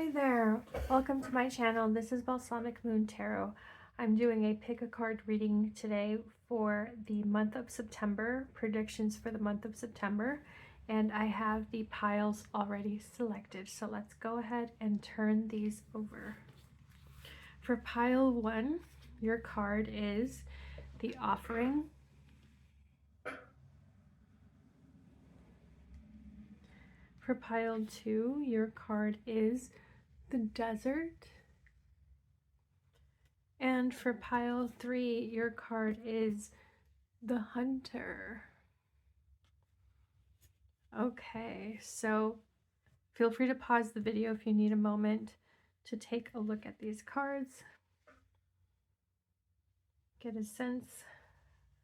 Hi there, welcome to my channel. This is Balsamic Moon Tarot. I'm doing a pick a card reading today for the month of September, predictions for the month of September, and I have the piles already selected. So let's go ahead and turn these over. For pile 1, your card is the Offering. For pile 2, your card is the Desert. And for pile 3, your card is the Hunter. Okay, so feel free to pause the video if you need a moment to take a look at these cards. Get a sense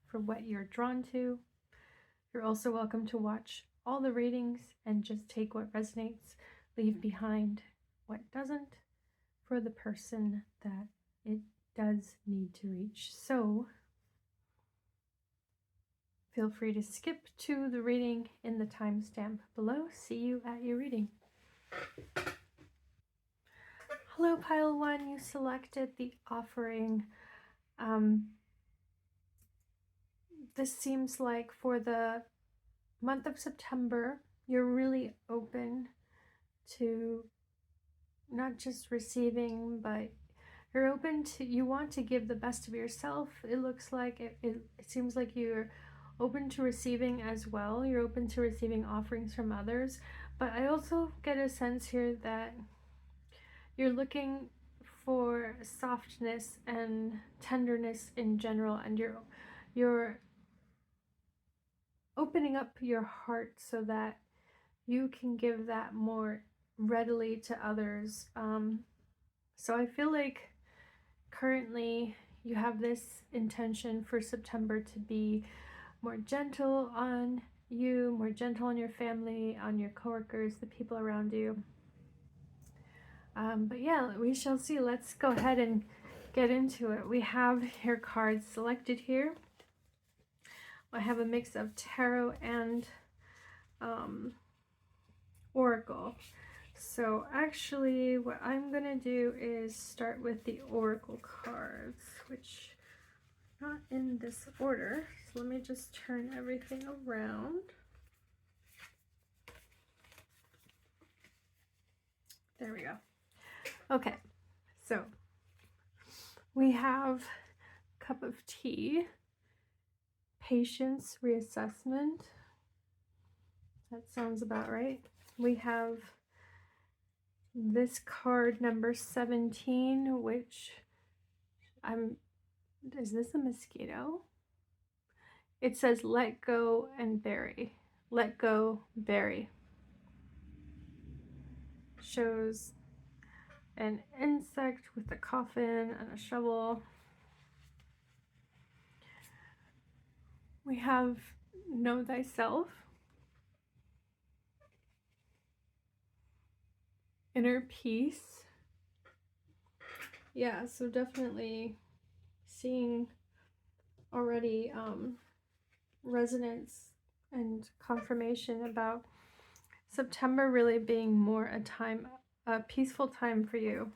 for what you're drawn to. You're also welcome to watch all the readings and just take what resonates, leave behind what doesn't for the person that it does need to reach. So feel free to skip to the reading in the timestamp below. See you at your reading. Hello, pile 1. You selected the Offering. This seems like for the month of September, you're really open to not just receiving, but you're open to, you want to give the best of yourself. It looks like, it seems like you're open to receiving as well. You're open to receiving offerings from others. But I also get a sense here that you're looking for softness and tenderness in general, and you're opening up your heart so that you can give that more readily to others. So I feel like currently you have this intention for September to be more gentle on you, more gentle on your family, on your coworkers, the people around you. But yeah, we shall see. Let's go ahead and get into it. We have your cards selected here. I have a mix of tarot and oracle. So actually what I'm gonna do is start with the oracle cards, which are not in this order. So let me just turn everything around. There we go. Okay, so we have cup of tea, patience, reassessment. That sounds about right. We have this card number 17, which is this a mosquito? It says let go and bury. Let go, bury. Shows an insect with a coffin and a shovel. We have know thyself, inner peace. Yeah, so definitely seeing already resonance and confirmation about September really being more a peaceful time for you.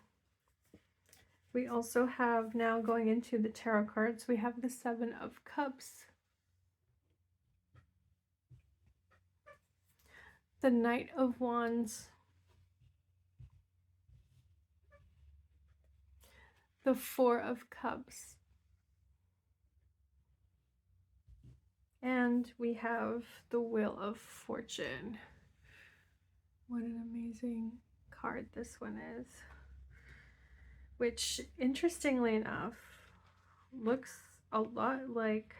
We also have, now going into the tarot cards, we have the 7 of Cups, the Knight of Wands, the 4 of Cups, and we have the Wheel of Fortune. What an amazing card this one is, which interestingly enough looks a lot like,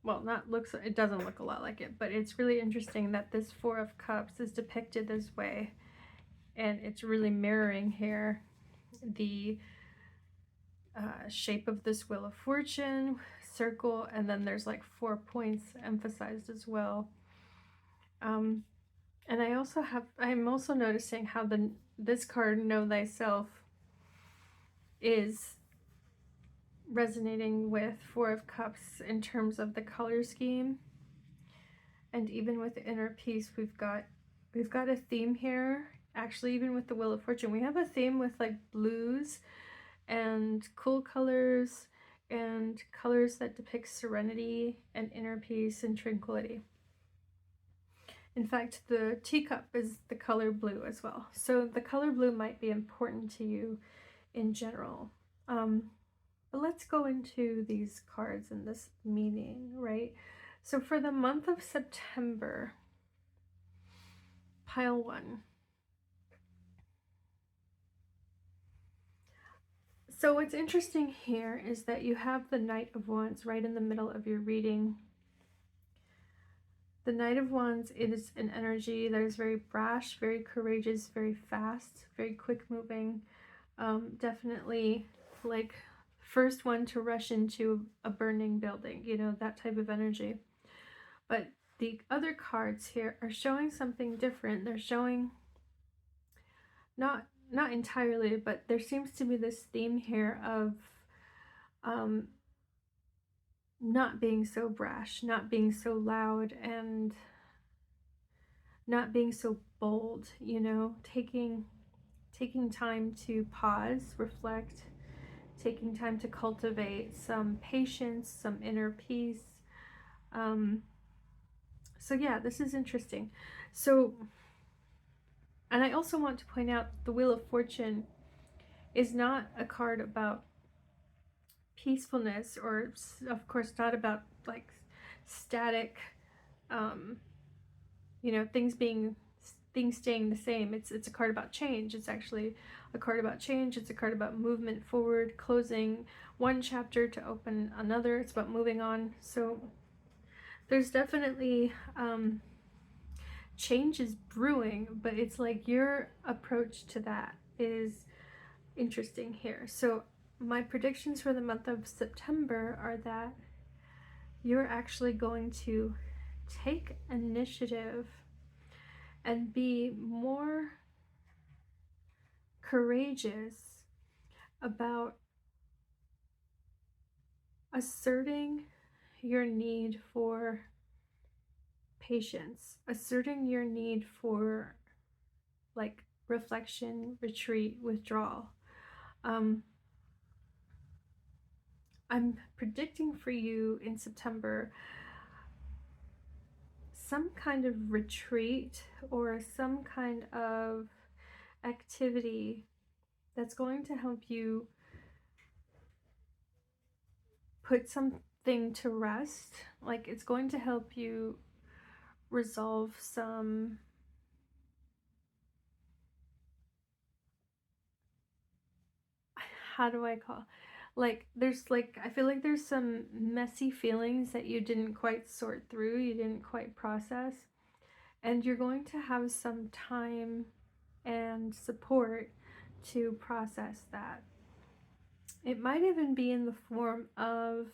well, not looks, it doesn't look a lot like it, but it's really interesting that this 4 of Cups is depicted this way, and it's really mirroring here the shape of this Wheel of Fortune circle, and then there's like 4 points emphasized as well. And I'm also noticing how this card, Know Thyself, is resonating with 4 of Cups in terms of the color scheme, and even with the inner peace, we've got a theme here actually, even with the Wheel of Fortune, we have a theme with like blues and cool colors and colors that depict serenity and inner peace and tranquility. In fact, the teacup is the color blue as well. So the color blue might be important to you in general. But let's go into these cards and this meaning, right? So for the month of September, pile 1. So what's interesting here is that you have the Knight of Wands right in the middle of your reading. The Knight of Wands is an energy that is very brash, very courageous, very fast, very quick moving. Definitely like first one to rush into a burning building, you know, that type of energy. But the other cards here are showing something different. They're showing not entirely, but there seems to be this theme here of not being so brash, not being so loud, and not being so bold, you know, taking time to pause, reflect, taking time to cultivate some patience, some inner peace. So yeah, this is interesting. So, and I also want to point out the Wheel of Fortune is not a card about peacefulness, or of course not about like static, you know, things staying the same. It's a card about change. It's actually a card about change. It's a card about movement forward, closing one chapter to open another. It's about moving on. So there's definitely change is brewing, but it's like your approach to that is interesting here. So my predictions for the month of September are that you're actually going to take initiative and be more courageous about asserting your need for patience, asserting your need for like reflection, retreat, withdrawal. I'm predicting for you in September some kind of retreat or some kind of activity that's going to help you put something to rest. Like it's going to help you resolve some how do I call like there's like I feel like there's some messy feelings that you didn't quite sort through, you didn't quite process, and you're going to have some time and support to process that. It might even be in the form of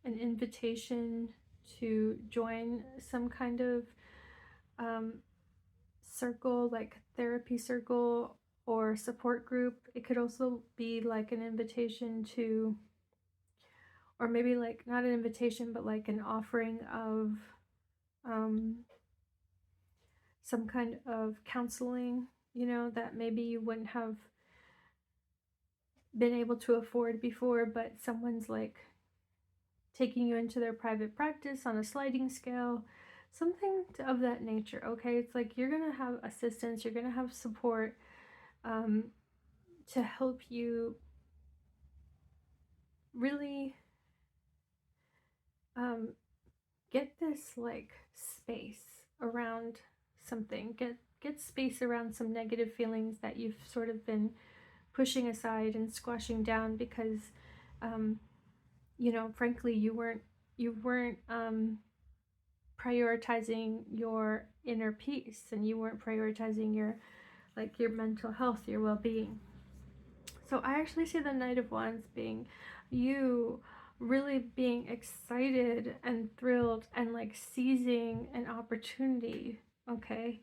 an invitation to join some kind of circle, like therapy circle or support group. It could also be like an invitation to, or maybe like not an invitation, but like an offering of some kind of counseling, you know, that maybe you wouldn't have been able to afford before, but someone's like taking you into their private practice on a sliding scale, something of that nature. Okay, it's like you're gonna have assistance, you're gonna have support to help you really get this like space around something, get space around some negative feelings that you've sort of been pushing aside and squashing down because you know, frankly, you weren't prioritizing your inner peace, and you weren't prioritizing your mental health, your well-being. So I actually see the Knight of Wands being you really being excited and thrilled and like seizing an opportunity, okay?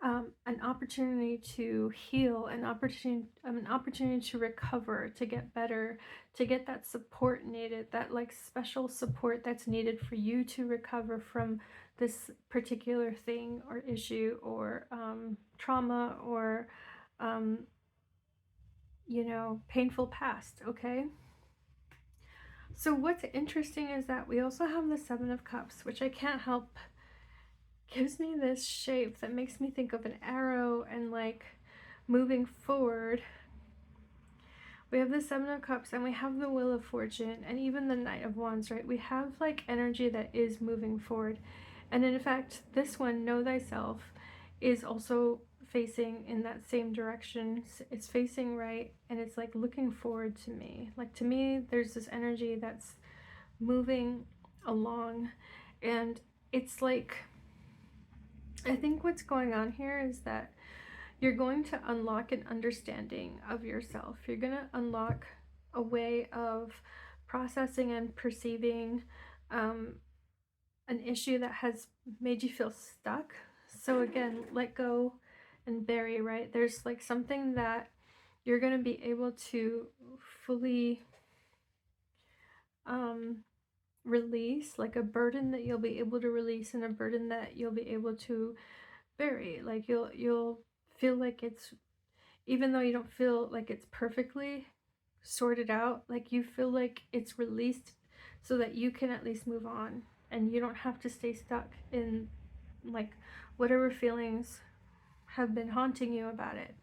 An opportunity to heal, an opportunity to recover, to get better, to get that support needed, that like special support that's needed for you to recover from this particular thing or issue or trauma or you know, painful past, okay? So what's interesting is that we also have the Seven of Cups, which I can't help, gives me this shape that makes me think of an arrow and like moving forward. We have the Seven of Cups and we have the Wheel of Fortune and even the Knight of Wands, right? We have like energy that is moving forward. And in fact, this one, Know Thyself, is also facing in that same direction. It's facing right and it's like looking forward to me. Like to me, there's this energy that's moving along, and it's like, I think what's going on here is that you're going to unlock an understanding of yourself. You're going to unlock a way of processing and perceiving an issue that has made you feel stuck. So again, let go and bury, right? There's like something that you're going to be able to fully release, like a burden that you'll be able to release and a burden that you'll be able to bury. Like you'll feel like it's, even though you don't feel like it's perfectly sorted out, like you feel like it's released so that you can at least move on and you don't have to stay stuck in like whatever feelings have been haunting you about it.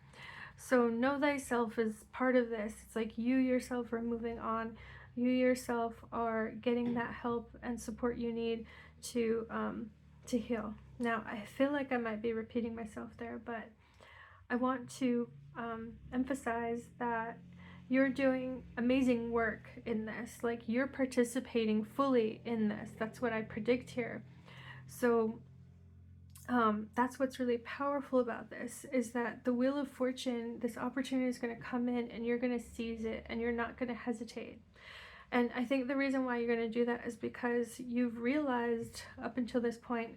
So know thyself is part of this. It's like you yourself are moving on. You yourself are getting that help and support you need to heal. Now, I feel like I might be repeating myself there, but I want to emphasize that you're doing amazing work in this. Like you're participating fully in this. That's what I predict here. So that's what's really powerful about this, is that the Wheel of Fortune, this opportunity is going to come in and you're going to seize it and you're not going to hesitate. And I think the reason why you're going to do that is because you've realized up until this point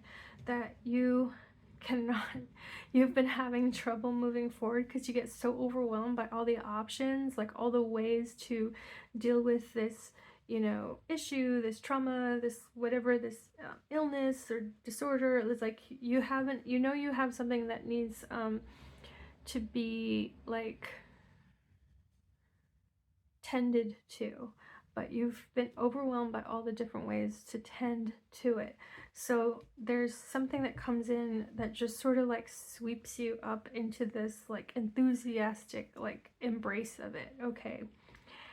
that you cannot, you've been having trouble moving forward because you get so overwhelmed by all the options, like all the ways to deal with this, you know, issue, this trauma, this whatever, this illness or disorder. It's like you haven't, you know, you have something that needs to be like tended to, but you've been overwhelmed by all the different ways to tend to it. So there's something that comes in that just sort of like sweeps you up into this like enthusiastic like embrace of it, okay?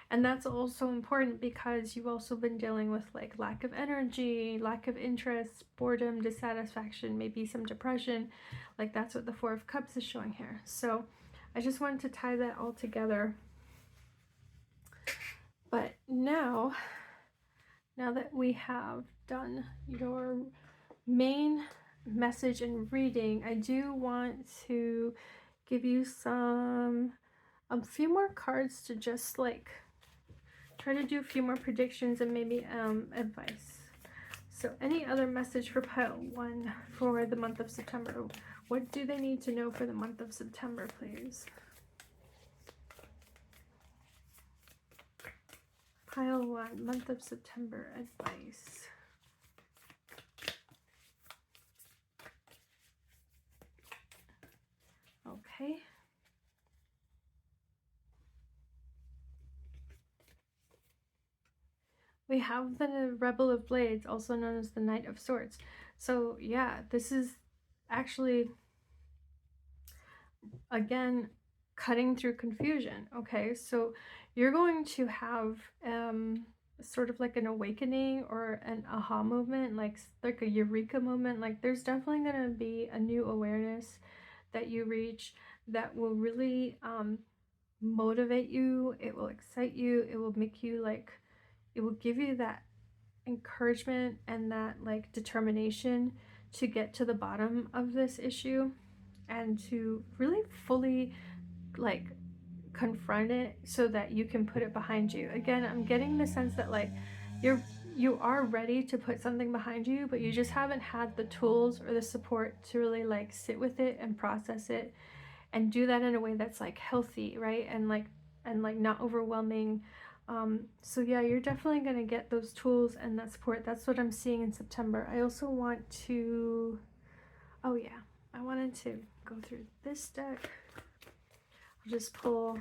And that's also important because you've also been dealing with like lack of energy, lack of interest, boredom, dissatisfaction, maybe some depression. Like that's what the Four of Cups is showing here. So I just wanted to tie that all together. But now that we have done your main message and reading, I do want to give you a few more cards to just like try to do a few more predictions and maybe advice. So any other message for pile 1 for the month of September? What do they need to know for the month of September, please? Pile 1, month of September advice. Okay. We have the Rebel of Blades, also known as the Knight of Swords. So yeah, this is actually, again, cutting through confusion. Okay, so you're going to have sort of like an awakening or an aha moment, like a eureka moment. Like there's definitely going to be a new awareness that you reach that will really motivate you. It will excite you. It will make you like, it will give you that encouragement and that like determination to get to the bottom of this issue and to really fully like confront it so that you can put it behind you. Again, I'm getting the sense that like you are ready to put something behind you, but you just haven't had the tools or the support to really like sit with it and process it and do that in a way that's like healthy, right? And like not overwhelming, So yeah, you're definitely going to get those tools and that support. That's what I'm seeing in September. I also want to, oh yeah, I wanted to go through this deck. I'll just pull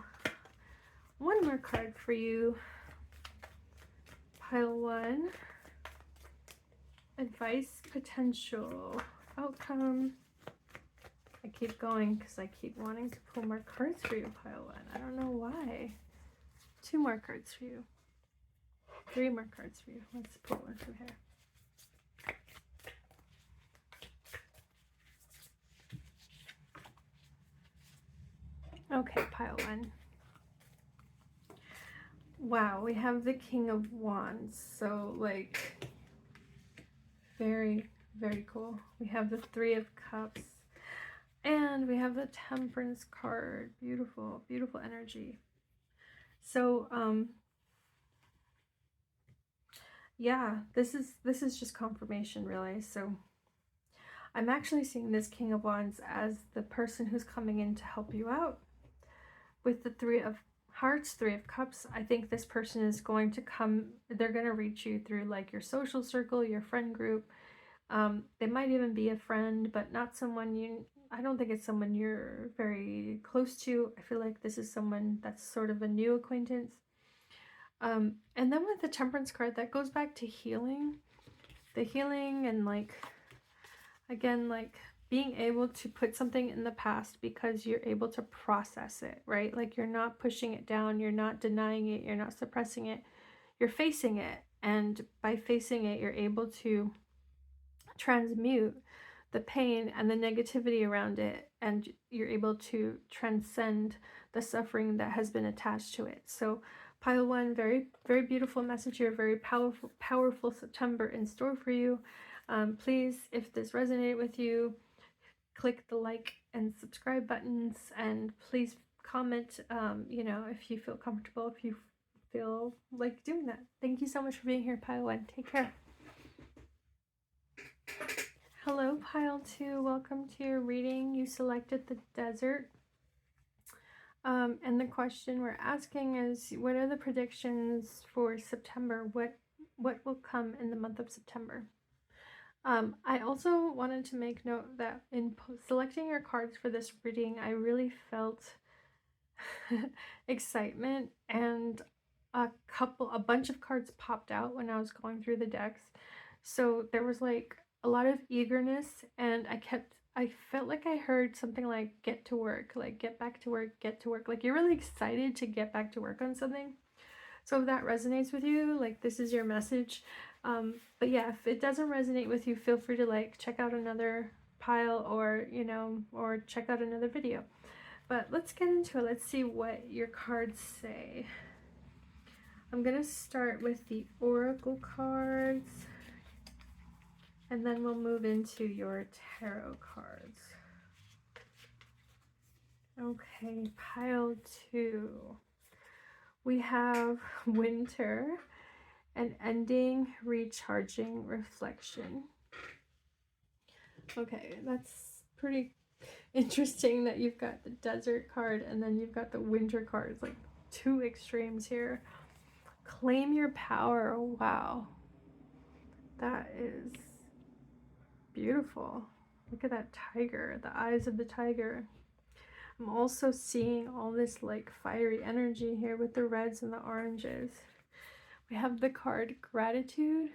one more card for you. Pile 1. Advice, potential, outcome. I keep going because I keep wanting to pull more cards for you, Pile 1. I don't know why. 2 more cards for you. 3 more cards for you. Let's pull one from here. Okay, Pile 1. Wow, we have the King of Wands. So, like, very, very cool. We have the 3 of Cups. And we have the Temperance card. Beautiful, beautiful energy. So, yeah, this is just confirmation, really. So I'm actually seeing this King of Wands as the person who's coming in to help you out. With the 3 of Hearts, 3 of Cups, I think this person is going to come, they're going to reach you through like your social circle, your friend group. They might even be a friend, but not someone I don't think it's someone you're very close to. I feel like this is someone that's sort of a new acquaintance. And then with the Temperance card, that goes back to healing. The healing and like, again, like being able to put something in the past because you're able to process it, right? Like you're not pushing it down, you're not denying it, you're not suppressing it, you're facing it. And by facing it, you're able to transmute the pain and the negativity around it, and you're able to transcend the suffering that has been attached to it. So Pile 1, very, very beautiful message here, very powerful September in store for you. Please, if this resonated with you, click the like and subscribe buttons, and please comment, you know, if you feel comfortable, if you feel like doing that. Thank you so much for being here, Pile 1. Take care. Hello, Pile 2. Welcome to your reading. You selected the desert. And the question we're asking is, what are the predictions for September? What will come in the month of September? I also wanted to make note that in selecting your cards for this reading, I really felt excitement, and a bunch of cards popped out when I was going through the decks. So there was like a lot of eagerness, and I felt like I heard something like get to work, like get back to work, get to work. Like you're really excited to get back to work on something. So if that resonates with you, like this is your message. But yeah, if it doesn't resonate with you, feel free to like check out another pile, or, you know, or check out another video. But let's get into it. Let's see what your cards say. I'm going to start with the Oracle cards, and then we'll move into your tarot cards. Okay, pile 2. We have winter, an ending, recharging, reflection. Okay, that's pretty interesting that you've got the desert card and then you've got the winter cards, like 2 extremes here. Claim your power. Wow, that is beautiful. Look at that tiger, the eyes of the tiger. I'm also seeing all this like fiery energy here with the reds and the oranges. We have the card gratitude.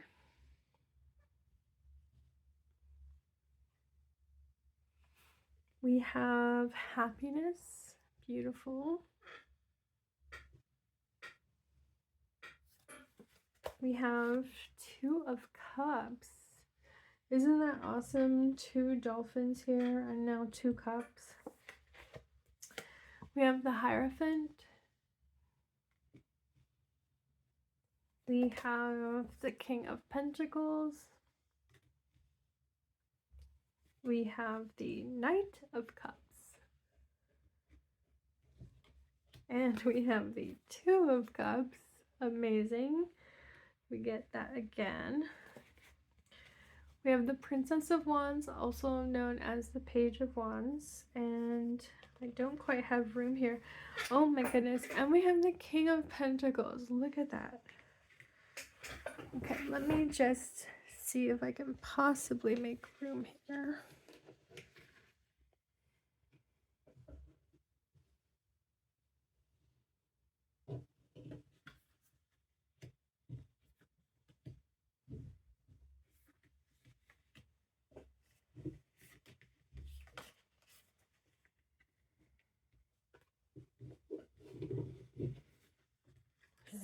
We have happiness. Beautiful. We have 2 of cups. Isn't that awesome? 2 dolphins here and now 2 cups. We have the Hierophant. We have the King of Pentacles. We have the Knight of Cups. And we have the 2 of Cups. Amazing. We get that again. We have the Princess of Wands, also known as the Page of Wands. And I don't quite have room here. Oh my goodness. And we have the King of Pentacles. Look at that. Okay, let me just see if I can possibly make room here.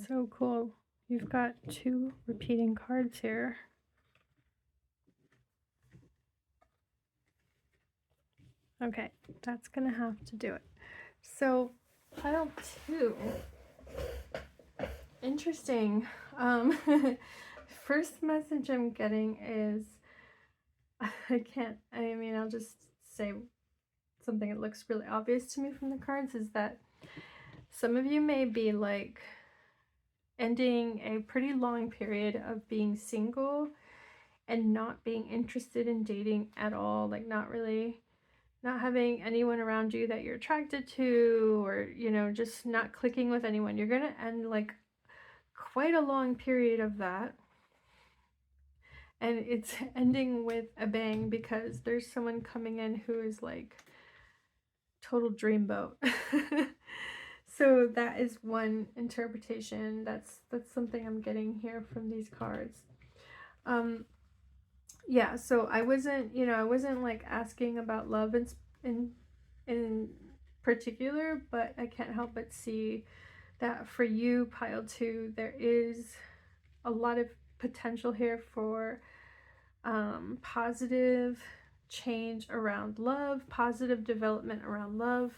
So cool. You've got 2 repeating cards here. Okay, that's gonna have to do it. So, pile 2. Interesting. First message I'm getting is, I'll just say something that looks really obvious to me from the cards, is that some of you may be like ending a pretty long period of being single and not being interested in dating at all, like not having anyone around you that you're attracted to, or just not clicking with anyone. You're gonna end like quite a long period of that, and it's ending with a bang because there's someone coming in who is like total dreamboat. So that is one interpretation. That's something I'm getting here from these cards. Yeah, so I wasn't like asking about love in particular, but I can't help but see that for you, pile 2, there is a lot of potential here for positive change around love, positive development around love.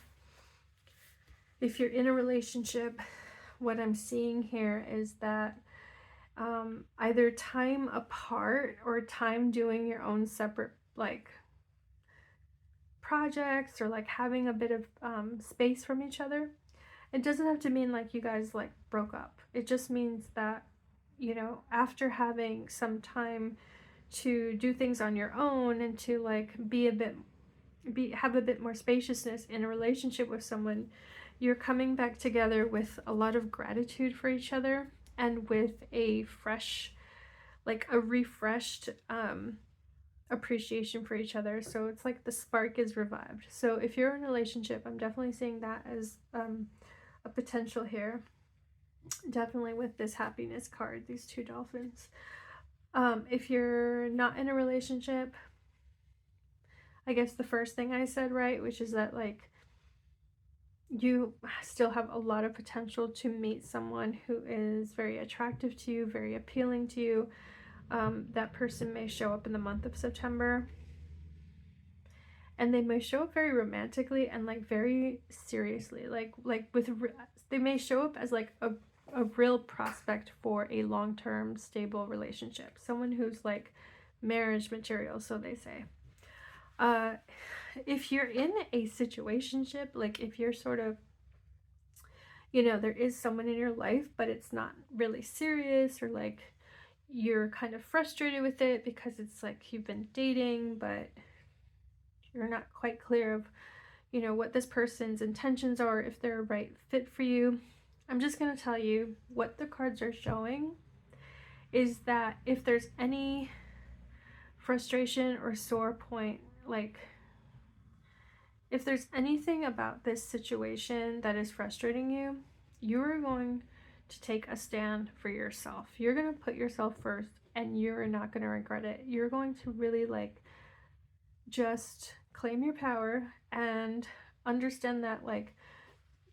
If you're in a relationship, what I'm seeing here is that either time apart or time doing your own separate like projects, or like having a bit of space from each other. It doesn't have to mean like you guys like broke up. It just means that after having some time to do things on your own and to like have a bit more spaciousness in a relationship with someone, you're coming back together with a lot of gratitude for each other, and with a refreshed appreciation for each other. So it's like the spark is revived. So if you're in a relationship, I'm definitely seeing that as a potential here. Definitely with this happiness card, these 2 dolphins. If you're not in a relationship, I guess the first thing I said, right, which is that like you still have a lot of potential to meet someone who is very attractive to you, very appealing to you. That person may show up in the month of September, and they may show up very romantically and like very seriously, they may show up as like a real prospect for a long-term stable relationship, someone who's like marriage material, so they say. If you're in a situationship, like if you're sort of, there is someone in your life, but it's not really serious, or like you're kind of frustrated with it because it's like you've been dating, but you're not quite clear of, what this person's intentions are, if they're a right fit for you. I'm just going to tell you what the cards are showing is that if there's any frustration or sore point, like if there's anything about this situation that is frustrating you, you are going to take a stand for yourself. You're going to put yourself first, and you're not going to regret it. You're going to really like just claim your power and understand that like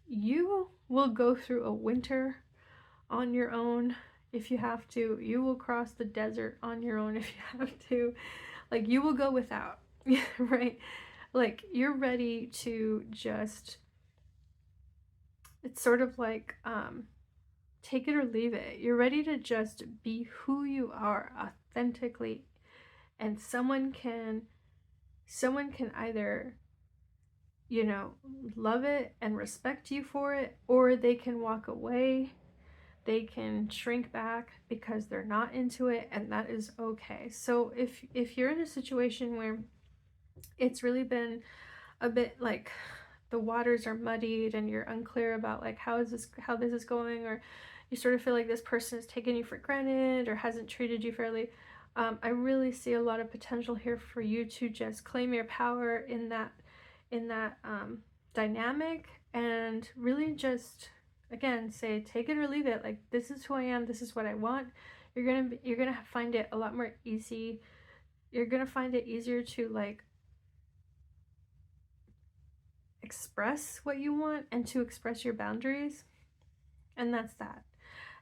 you will go through a winter on your own if you have to. You will cross the desert on your own if you have to. Like you will go without, right? Like you're ready to just, it's sort of like take it or leave it. You're ready to just be who you are authentically, and someone can either love it and respect you for it, or they can walk away. They can shrink back because they're not into it, and that is okay. So if you're in a situation where it's really been a bit like the waters are muddied and you're unclear about like how this is going, or you sort of feel like this person has taken you for granted or hasn't treated you fairly. I really see a lot of potential here for you to just claim your power in that dynamic, and really just, again, say take it or leave it. Like, this is who I am, this is what I want. You're gonna find it a lot more easy. You're gonna find it easier to like express what you want and to express your boundaries, and that's that.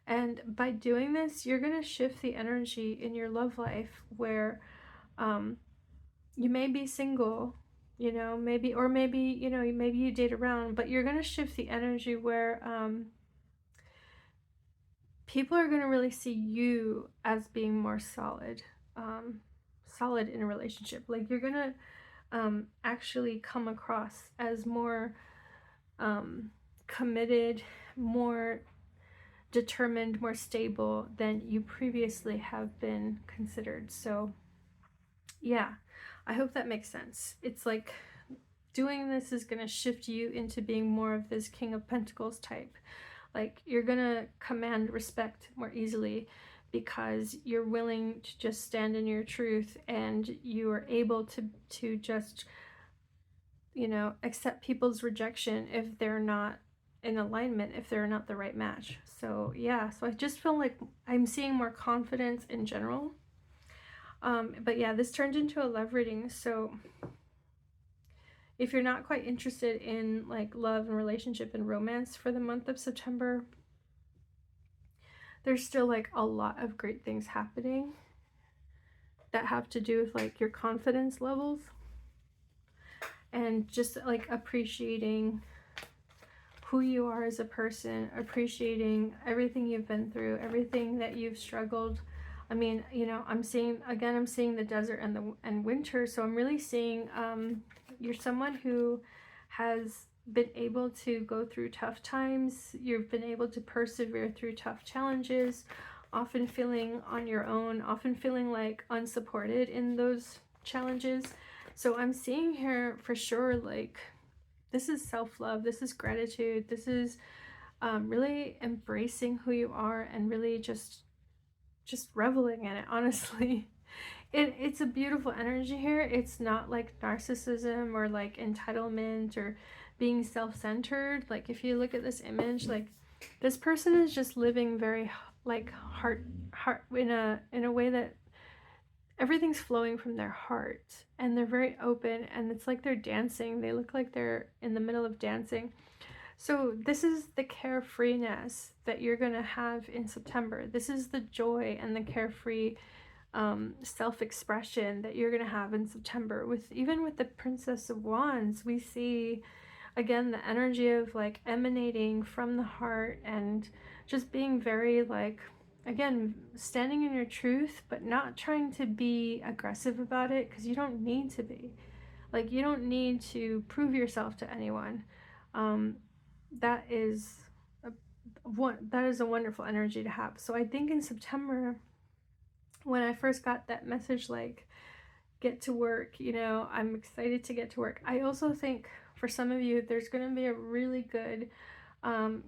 And by doing this, you're gonna shift the energy in your love life where you may be single, you know, maybe, or maybe, you know, maybe you date around, but you're gonna shift the energy where people are gonna really see you as being more solid, solid in a relationship. Like, you're gonna actually come across as more committed, more determined, more stable than you previously have been considered. So yeah, I hope that makes sense. It's like doing this is going to shift you into being more of this King of Pentacles type. Like, you're going to command respect more easily because you're willing to just stand in your truth, and you are able to just, you know, accept people's rejection if they're not in alignment, if they're not the right match. So yeah, so I just feel like I'm seeing more confidence in general. But yeah, this turned into a love reading. So if you're not quite interested in like love and relationship and romance for the month of September, there's still like a lot of great things happening that have to do with like your confidence levels and just like appreciating who you are as a person, appreciating everything you've been through, everything that you've struggled. I mean, you know, I'm seeing the desert and winter, so I'm really seeing you're someone who has been able to go through tough times. You've been able to persevere through tough challenges, often feeling on your own, often feeling like unsupported in those challenges. So I'm seeing here for sure, like, this is self-love, this is gratitude, this is really embracing who you are and really just reveling in it, honestly. It's a beautiful energy here. It's not like narcissism or like entitlement or being self-centered. Like, if you look at this image, like, this person is just living very like heart in a way that everything's flowing from their heart, and they're very open, and it's like they're dancing. They look like they're in the middle of dancing. So this is the carefreeness that you're going to have in September. This is the joy and the carefree self-expression that you're going to have in September. Even with the Princess of Wands, we see again the energy of like emanating from the heart and just being very like, again, standing in your truth, but not trying to be aggressive about it, because you don't need to be. Like, you don't need to prove yourself to anyone. That is a wonderful energy to have. So I think in September, when I first got that message, like, get to work, you know, I'm excited to get to work. I also think for some of you, there's going to be a really good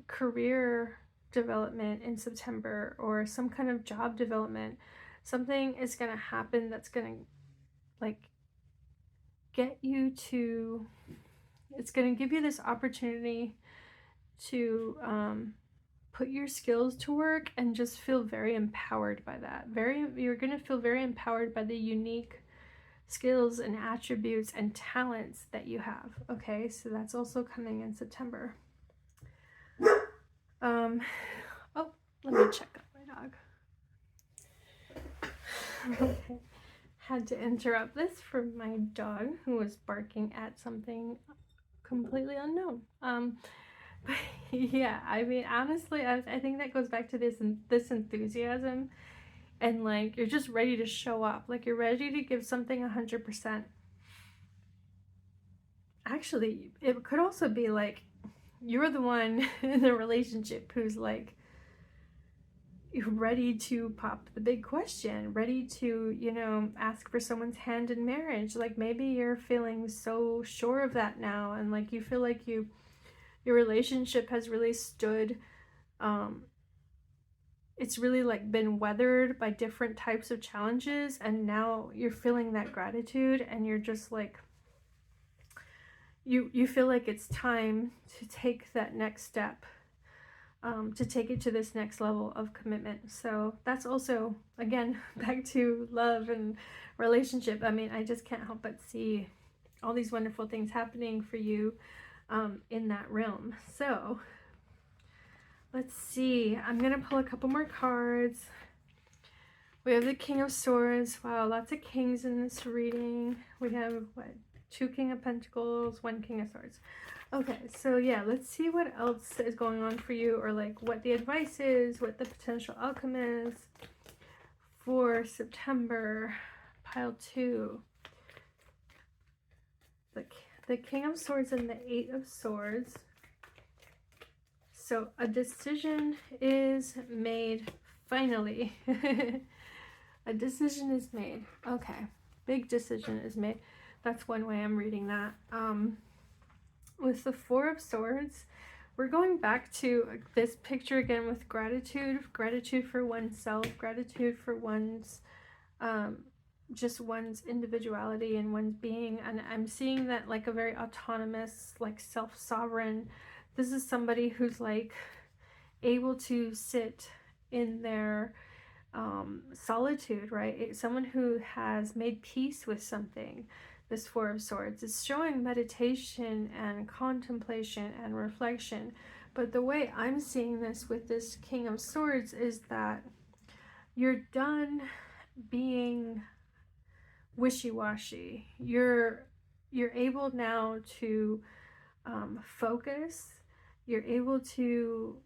career development in September, or some kind of job development. Something is going to happen that's going to like get you to, it's going to give you this opportunity to put your skills to work and just feel very empowered by that. You're going to feel very empowered by the unique skills and attributes and talents that you have. Okay, so that's also coming in September. Oh, let me check up my dog. Okay, had to interrupt this for my dog, who was barking at something completely unknown. But yeah, I mean, honestly, I think that goes back to this enthusiasm, and like, you're just ready to show up, like you're ready to give something 100%. Actually, it could also be like you're the one in the relationship who's like, you're ready to pop the big question, ready to, you know, ask for someone's hand in marriage. Like maybe you're feeling so sure of that now, and like you feel like your relationship has really stood, it's really like been weathered by different types of challenges, and now you're feeling that gratitude, and you're just like, you feel like it's time to take that next step, to take it to this next level of commitment. So that's also, again, back to love and relationship. I mean, I just can't help but see all these wonderful things happening for you in that realm. So let's see. I'm going to pull a couple more cards. We have the King of Swords. Wow, lots of kings in this reading. We have, what, 2 King of Pentacles, 1 King of Swords. Okay, so yeah, let's see what else is going on for you, or like what the advice is, what the potential outcome is for September. Pile 2. The King of Swords and the 8 of Swords. So a decision is made, finally. A decision is made. Okay, big decision is made. That's one way I'm reading that. With the 4 of Swords, we're going back to this picture again with gratitude. Gratitude for oneself, gratitude for one's, just one's individuality and one's being. And I'm seeing that like a very autonomous, like self-sovereign. This is somebody who's like able to sit in their solitude, right? Someone who has made peace with something. This 4 of Swords is showing meditation and contemplation and reflection. But the way I'm seeing this with this King of Swords is that you're done being wishy-washy. You're able now to focus. You're able to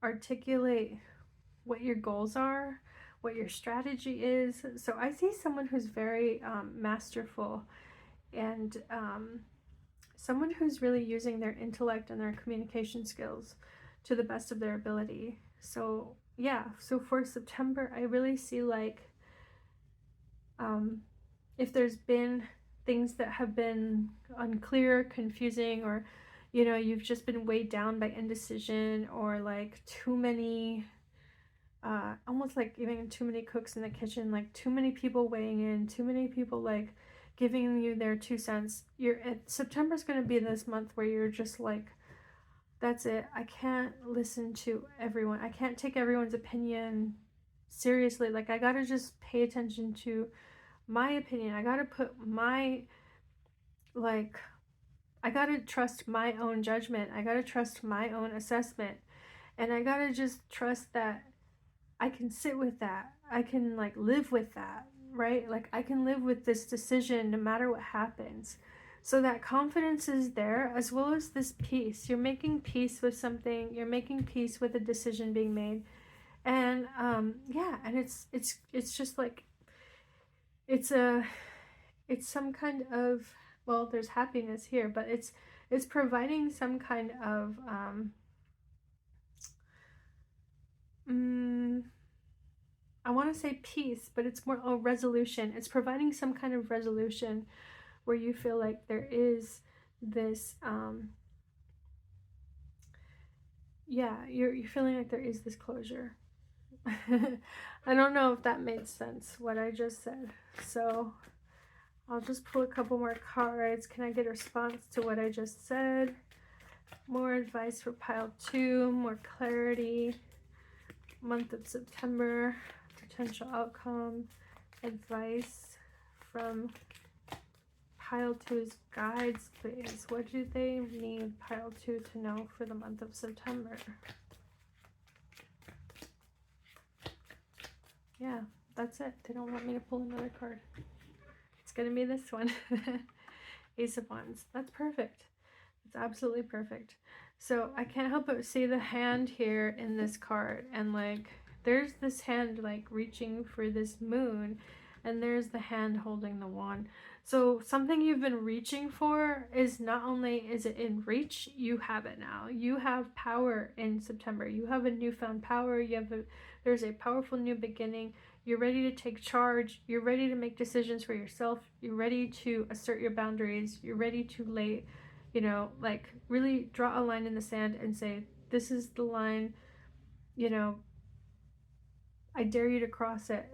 articulate what your goals are, what your strategy is. So I see someone who's very masterful, and someone who's really using their intellect and their communication skills to the best of their ability. So yeah, so for September, I really see like if there's been things that have been unclear, confusing, or you know, you've just been weighed down by indecision, or like too many almost like even too many cooks in the kitchen, like too many people weighing in, too many people like giving you their 2 cents. September's going to be this month where you're just like, that's it. I can't listen to everyone. I can't take everyone's opinion seriously. Like I got to just pay attention to my opinion. I got to put my, like, I got to trust my own judgment. I got to trust my own assessment. And I got to just trust that I can sit with that. I can like live with that, right? Like I can live with this decision no matter what happens. So that confidence is there, as well as this peace. You're making peace with something. You're making peace with a decision being made. And yeah, and it's just like, it's some kind of, well, there's happiness here, but it's providing some kind of I want to say peace, but it's more a resolution. It's providing some kind of resolution where you feel like there is this yeah, you're feeling like there is this closure. I don't know if that made sense, what I just said. So I'll just pull a couple more cards. Can I get a response to what I just said? More advice for pile 2, more clarity. Month of September, potential outcome, advice from pile 2's guides, please. What do they need pile 2 to know for the month of September? Yeah, that's it. They don't want me to pull another card. It's going to be this one. Ace of Wands. That's perfect. It's absolutely perfect. So I can't help but see the hand here in this card, and like there's this hand like reaching for this moon, and there's the hand holding the wand. So something you've been reaching for is not only is it in reach, you have it now. You have power in September. You have a newfound power. There's a powerful new beginning. You're ready to take charge. You're ready to make decisions for yourself. You're ready to assert your boundaries. You're ready to lay, like really draw a line in the sand and say, this is the line, I dare you to cross it.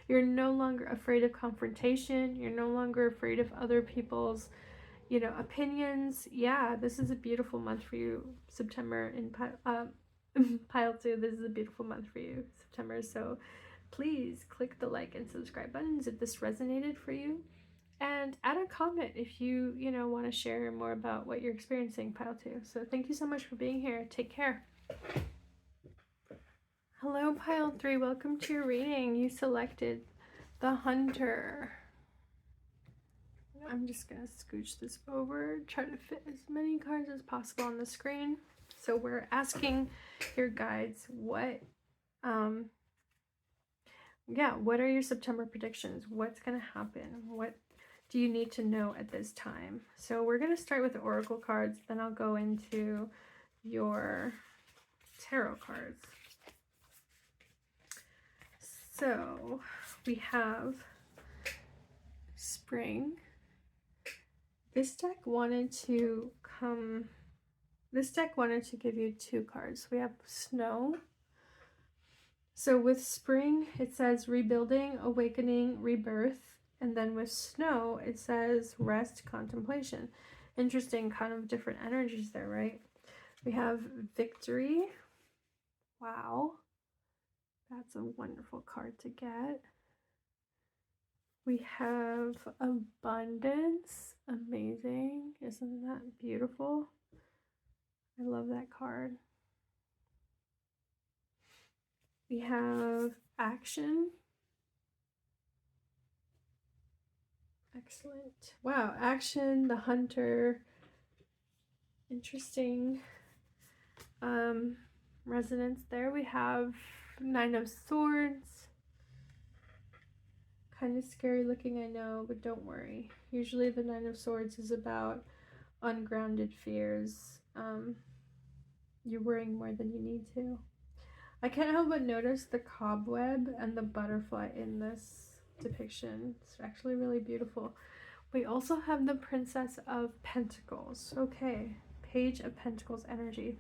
You're no longer afraid of confrontation. You're no longer afraid of other people's, opinions. Yeah, this is a beautiful month for you, September in pile 2. This is a beautiful month for you, September. So please click the like and subscribe buttons if this resonated for you. And add a comment if you, want to share more about what you're experiencing, pile 2. So thank you so much for being here. Take care. Hello, pile 3. Welcome to your reading. You selected the Hunter. I'm just going to scooch this over, try to fit as many cards as possible on the screen. So we're asking your guides what are your September predictions? What's going to happen? What do you need to know at this time? So we're going to start with the Oracle cards, then I'll go into your tarot cards. So we have spring. This deck wanted to give you 2 cards. We have snow. So with spring, it says rebuilding, awakening, rebirth. And then with snow, it says rest, contemplation. Interesting, kind of different energies there, right? We have victory. Wow. That's a wonderful card to get. We have abundance. Amazing. Isn't that beautiful? I love that card. We have action. Excellent. Wow, action, the Hunter. Interesting resonance there. We have 9 of Swords. Kind of scary looking, I know, but don't worry. Usually the 9 of Swords is about ungrounded fears. You're worrying more than you need to. I can't help but notice the cobweb and the butterfly in this depiction. It's actually really beautiful. We also have the Princess of Pentacles. Okay, Page of Pentacles energy.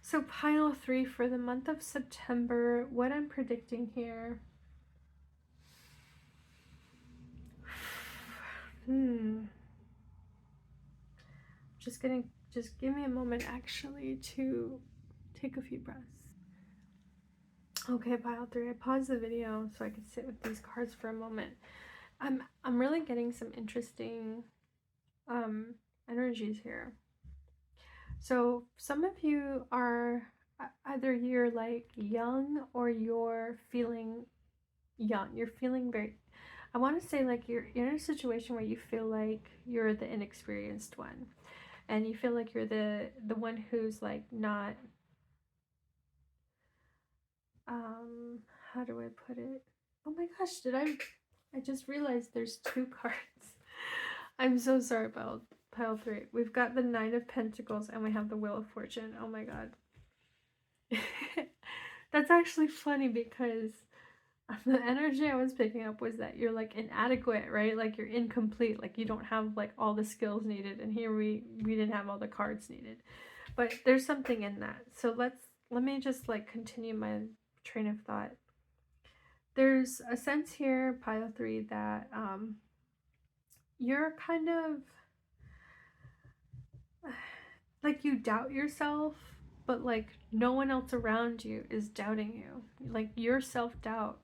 So pile 3 for the month of September, what I'm predicting here. Just give me a moment actually to take a few breaths. Okay, pile 3, I paused the video so I could sit with these cards for a moment. I'm really getting some interesting energies here. So some of you are either you're like young or you're feeling young. You're feeling very, I want to say like you're in a situation where you feel like you're the inexperienced one. And you feel like you're the one who's like not, how do I put it? Oh my gosh, I just realized there's 2 cards. I'm so sorry about pile 3. We've got the 9 of Pentacles and we have the Wheel of Fortune. Oh my god. That's actually funny because the energy I was picking up was that you're like inadequate, right? Like you're incomplete, like you don't have like all the skills needed, and here we didn't have all the cards needed. But there's something in that. So let me just like continue my train of thought. There's a sense here, pile 3, that you're kind of like you doubt yourself, but like no one else around you is doubting you. Like your self-doubt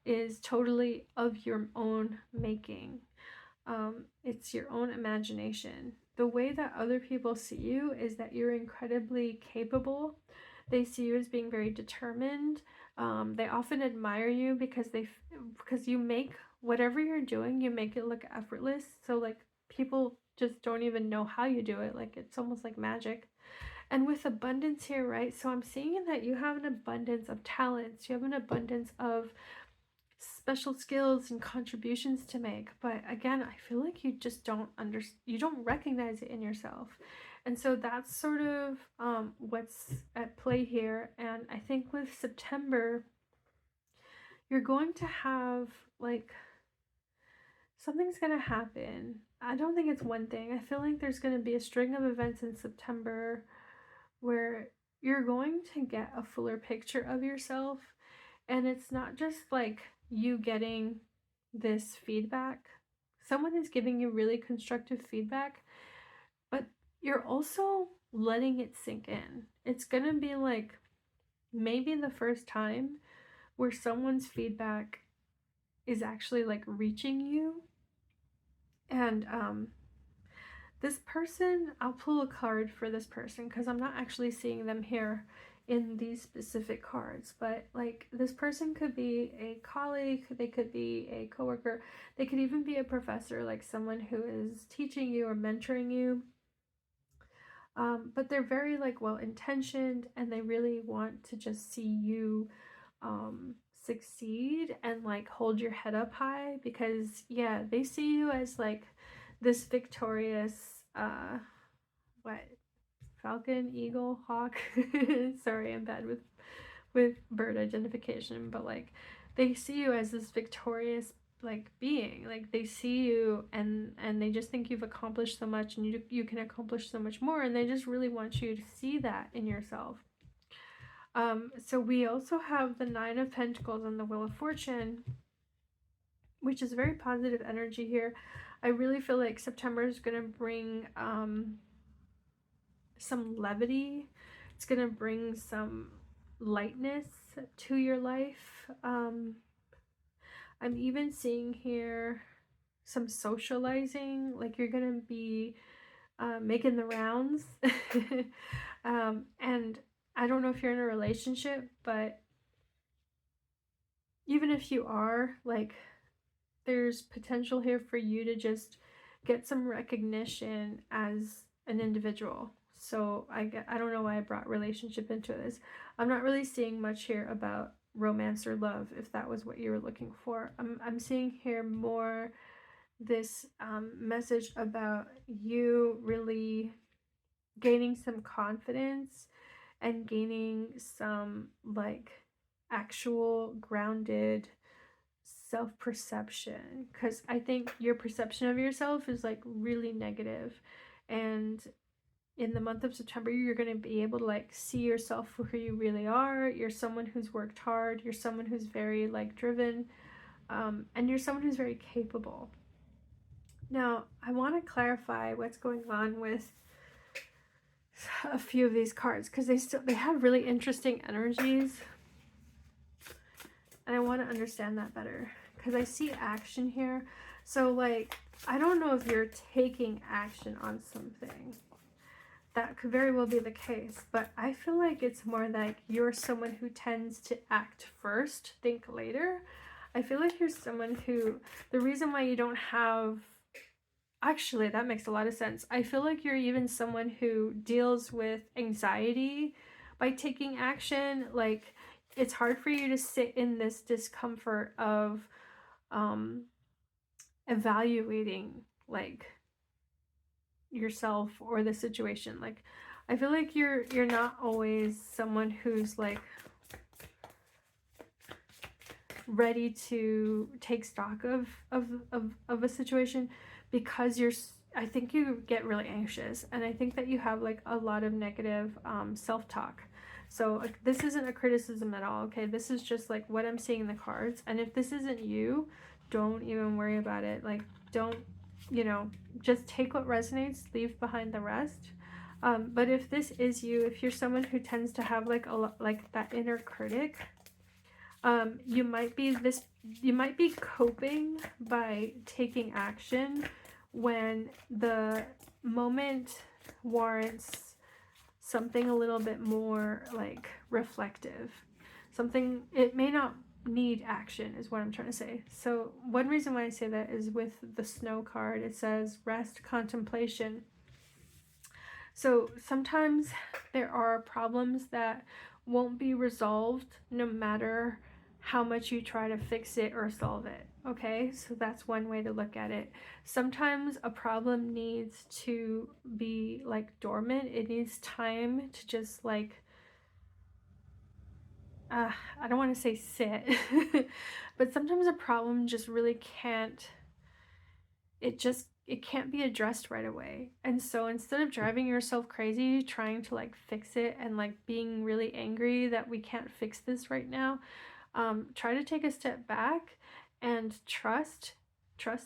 is totally of your own making. It's your own imagination. The way that other people see you is that you're incredibly capable. They see you as being very determined. They often admire you because you make whatever you're doing, you make it look effortless. So like people just don't even know how you do it. Like it's almost like magic. And with abundance here, right? So I'm seeing that you have an abundance of talents. You have an abundance of special skills and contributions to make, but again, I feel like you just you don't recognize it in yourself. And so that's sort of what's at play here. And I think with September, you're going to have like something's going to happen. I don't think it's one thing. I feel like there's going to be a string of events in September where you're going to get a fuller picture of yourself. And it's not just like you getting this feedback. Someone is giving you really constructive feedback, but you're also letting it sink in. It's going to be like maybe the first time where someone's feedback is actually like reaching you. And this person, I'll pull a card for this person because I'm not actually seeing them here in these specific cards, but like this person could be a colleague, they could be a coworker, they could even be a professor, like someone who is teaching you or mentoring you. But they're very like well intentioned, and they really want to just see you succeed and like hold your head up high, because yeah, they see you as like this victorious what, falcon, eagle, hawk. Sorry, I'm bad with bird identification, but like they see you as this victorious like being. Like they see you and they just think you've accomplished so much, and you can accomplish so much more, and they just really want you to see that in yourself. So we also have the Nine of Pentacles and the Wheel of Fortune, which is very positive energy here. I really feel like September is going to bring some levity. It's going to bring some lightness to your life. I'm even seeing here some socializing, like you're going to be making the rounds. And I don't know if you're in a relationship, but even if you are, like, there's potential here for you to just get some recognition as an individual. So I don't know why I brought relationship into this. I'm not really seeing much here about romance or love, if that was what you were looking for. I'm seeing here more this message about you really gaining some confidence and gaining some like actual grounded self-perception, because I think your perception of yourself is like really negative. And in the month of September, you're going to be able to like see yourself for who you really are. You're someone who's worked hard, you're someone who's very like driven, and you're someone who's very capable. Now I want to clarify what's going on with a few of these cards, because they have really interesting energies, and I want to understand that better, because I see action here. So like, I don't know if you're taking action on something. That could very well be the case, but I feel like it's more like you're someone who tends to act first, think later. I feel like you're someone who, the reason why you don't have, actually that makes a lot of sense. I feel like you're even someone who deals with anxiety by taking action. Like, it's hard for you to sit in this discomfort of evaluating like yourself or the situation. Like, I feel like you're not always someone who's like ready to take stock of a situation, because I think you get really anxious, and I think that you have like a lot of negative self-talk. So this isn't a criticism at all, okay? This is just like what I'm seeing in the cards. And if this isn't you, don't even worry about it. Like, don't, just take what resonates, leave behind the rest. But if this is you, if you're someone who tends to have like like that inner critic, you might be coping by taking action when the moment warrants something a little bit more like reflective. It may not need action, is what I'm trying to say. So one reason why I say that is with the Snow card, it says rest, contemplation. So sometimes there are problems that won't be resolved no matter how much you try to fix it or solve it. Okay, so that's one way to look at it. Sometimes a problem needs to be like dormant. It needs time to just like, I don't want to say sit, but sometimes a problem just really can't, it can't be addressed right away. And so instead of driving yourself crazy trying to like fix it and like being really angry that we can't fix this right now, try to take a step back and trust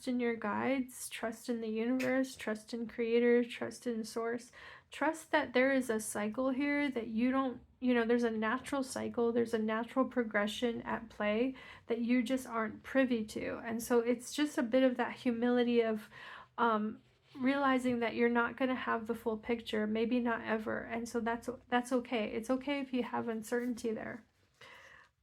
in your guides, trust in the universe, trust in creator, trust in source. Trust that there is a cycle here that you don't, there's a natural cycle, there's a natural progression at play that you just aren't privy to. And so it's just a bit of that humility of realizing that you're not going to have the full picture, maybe not ever. And so that's okay. It's okay if you have uncertainty there.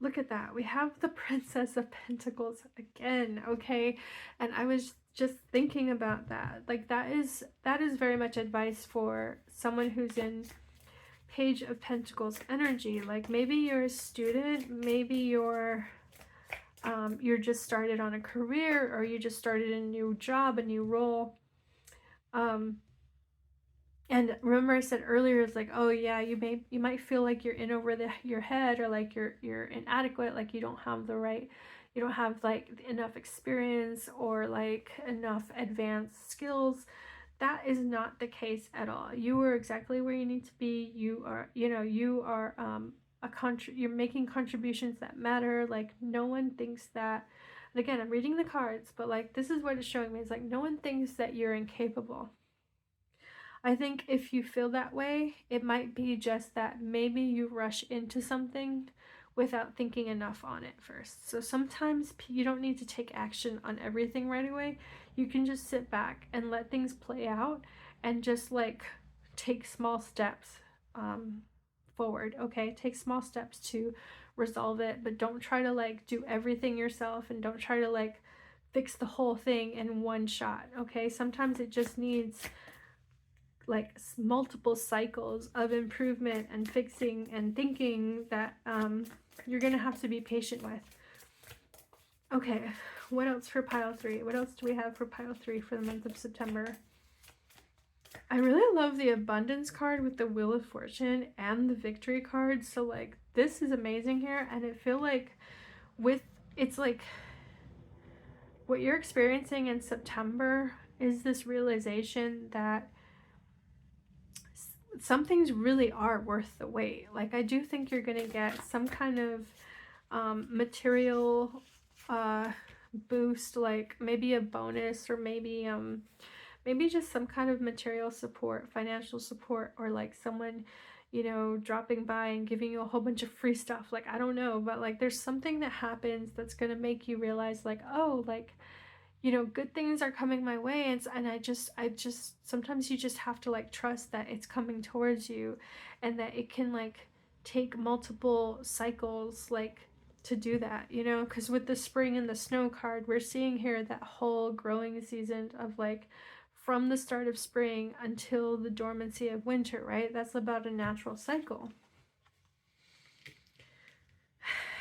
Look at that. We have the Princess of Pentacles again, okay? And I was just thinking about that. Like that is very much advice for someone who's in Page of Pentacles energy. Like maybe you're a student, maybe you're just started on a career, or you just started a new job, a new role. And remember I said earlier, it's like, oh yeah, you might feel like you're in over your head, or like you're inadequate, like you don't have like enough experience or like enough advanced skills. That is not the case at all. You are exactly where you need to be. You are, you're making contributions that matter. Like no one thinks that, and again, I'm reading the cards, but like this is what it's showing me. It's like no one thinks that you're incapable. I think if you feel that way, it might be just that maybe you rush into something without thinking enough on it first. So sometimes you don't need to take action on everything right away. You can just sit back and let things play out and just like take small steps forward, okay? Take small steps to resolve it, but don't try to like do everything yourself, and don't try to like fix the whole thing in one shot, okay? Sometimes it just needs like multiple cycles of improvement and fixing and thinking that you're gonna have to be patient with. Okay, what else for pile 3? What else do we have for pile 3 for the month of September? I really love the abundance card with the Wheel of Fortune and the victory card. So like this is amazing here, and I feel like it's like what you're experiencing in September is this realization that some things really are worth the wait. Like I do think you're gonna get some kind of material boost, like maybe a bonus, or maybe just some kind of material support, financial support, or like someone, dropping by and giving you a whole bunch of free stuff. Like I don't know, but like there's something that happens that's gonna make you realize like, oh, like good things are coming my way. And I just sometimes you just have to like trust that it's coming towards you, and that it can like take multiple cycles like to do that, because with the spring and the snow card, we're seeing here that whole growing season of like from the start of spring until the dormancy of winter, right? That's about a natural cycle.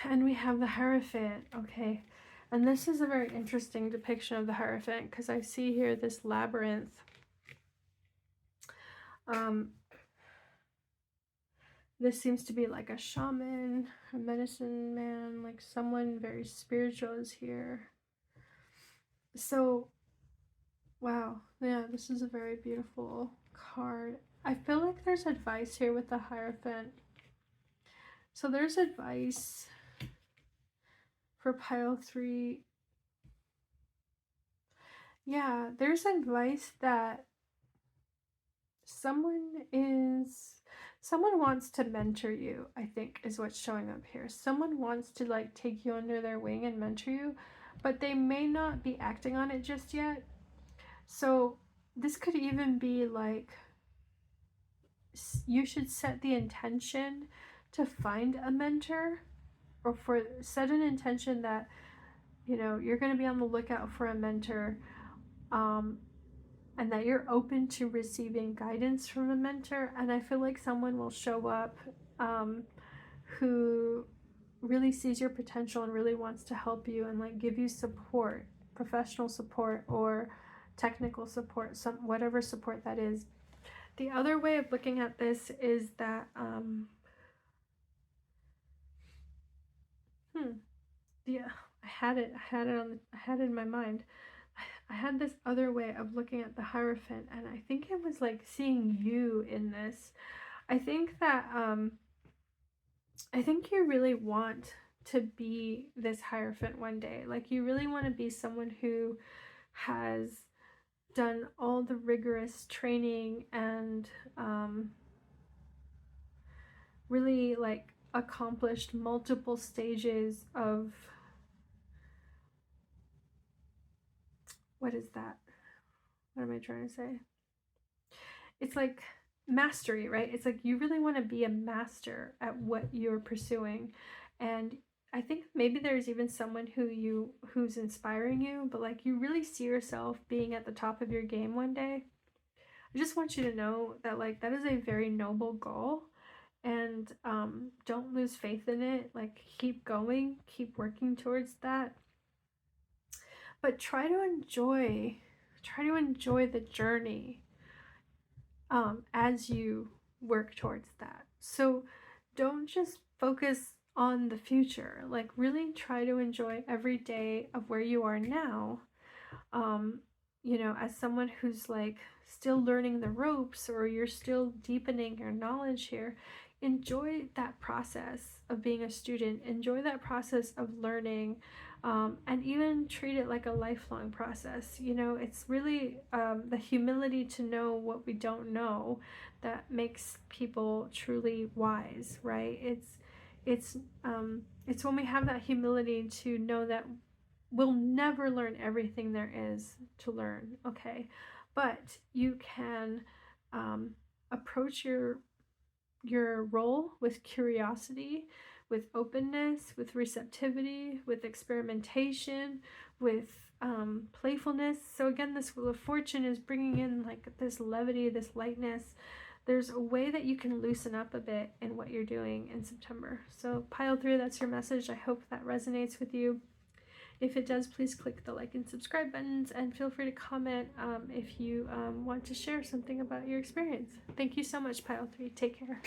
And we have the Hierophant, okay. And this is a very interesting depiction of the Hierophant, because I see here this labyrinth. This seems to be like a shaman, a medicine man, like someone very spiritual is here. So, wow, yeah, this is a very beautiful card. I feel like there's advice here with the Hierophant. So there's advice for pile 3. Yeah, there's advice that someone wants to mentor you, I think is what's showing up here. Someone wants to like take you under their wing and mentor you, but they may not be acting on it just yet. So this could even be like you should set the intention to find a mentor, or set an intention that you're going to be on the lookout for a mentor, and that you're open to receiving guidance from a mentor. And I feel like someone will show up who really sees your potential and really wants to help you and like give you support, professional support or technical support, some whatever support that is. The other way of looking at this is that yeah, I had it in my mind. I had this other way of looking at the Hierophant, and I think it was like seeing you in this. I think that I think you really want to be this Hierophant one day. Like you really want to be someone who has done all the rigorous training and really like accomplished multiple stages of, what is that? What am I trying to say? It's like mastery, right? It's like you really want to be a master at what you're pursuing. And I think maybe there's even someone who's inspiring you, but like you really see yourself being at the top of your game one day. I just want you to know that like that is a very noble goal, and don't lose faith in it. Like keep going, keep working towards that, but try to enjoy the journey as you work towards that. So don't just focus on the future. Like really try to enjoy every day of where you are now. You know, as someone who's like still learning the ropes, or you're still deepening your knowledge here, enjoy that process of being a student, enjoy that process of learning, and even treat it like a lifelong process. You know, it's really the humility to know what we don't know that makes people truly wise, right? It's when we have that humility to know that we'll never learn everything there is to learn, okay? But you can approach your role with curiosity, with openness, with receptivity, with experimentation, with playfulness. So again, this Wheel of Fortune is bringing in like this levity, this lightness. There's a way that you can loosen up a bit in what you're doing in September. So pile 3, that's your message. I hope that resonates with you. If it does, please click the like and subscribe buttons, and feel free to comment if you want to share something about your experience. Thank you so much, Pile 3. Take care.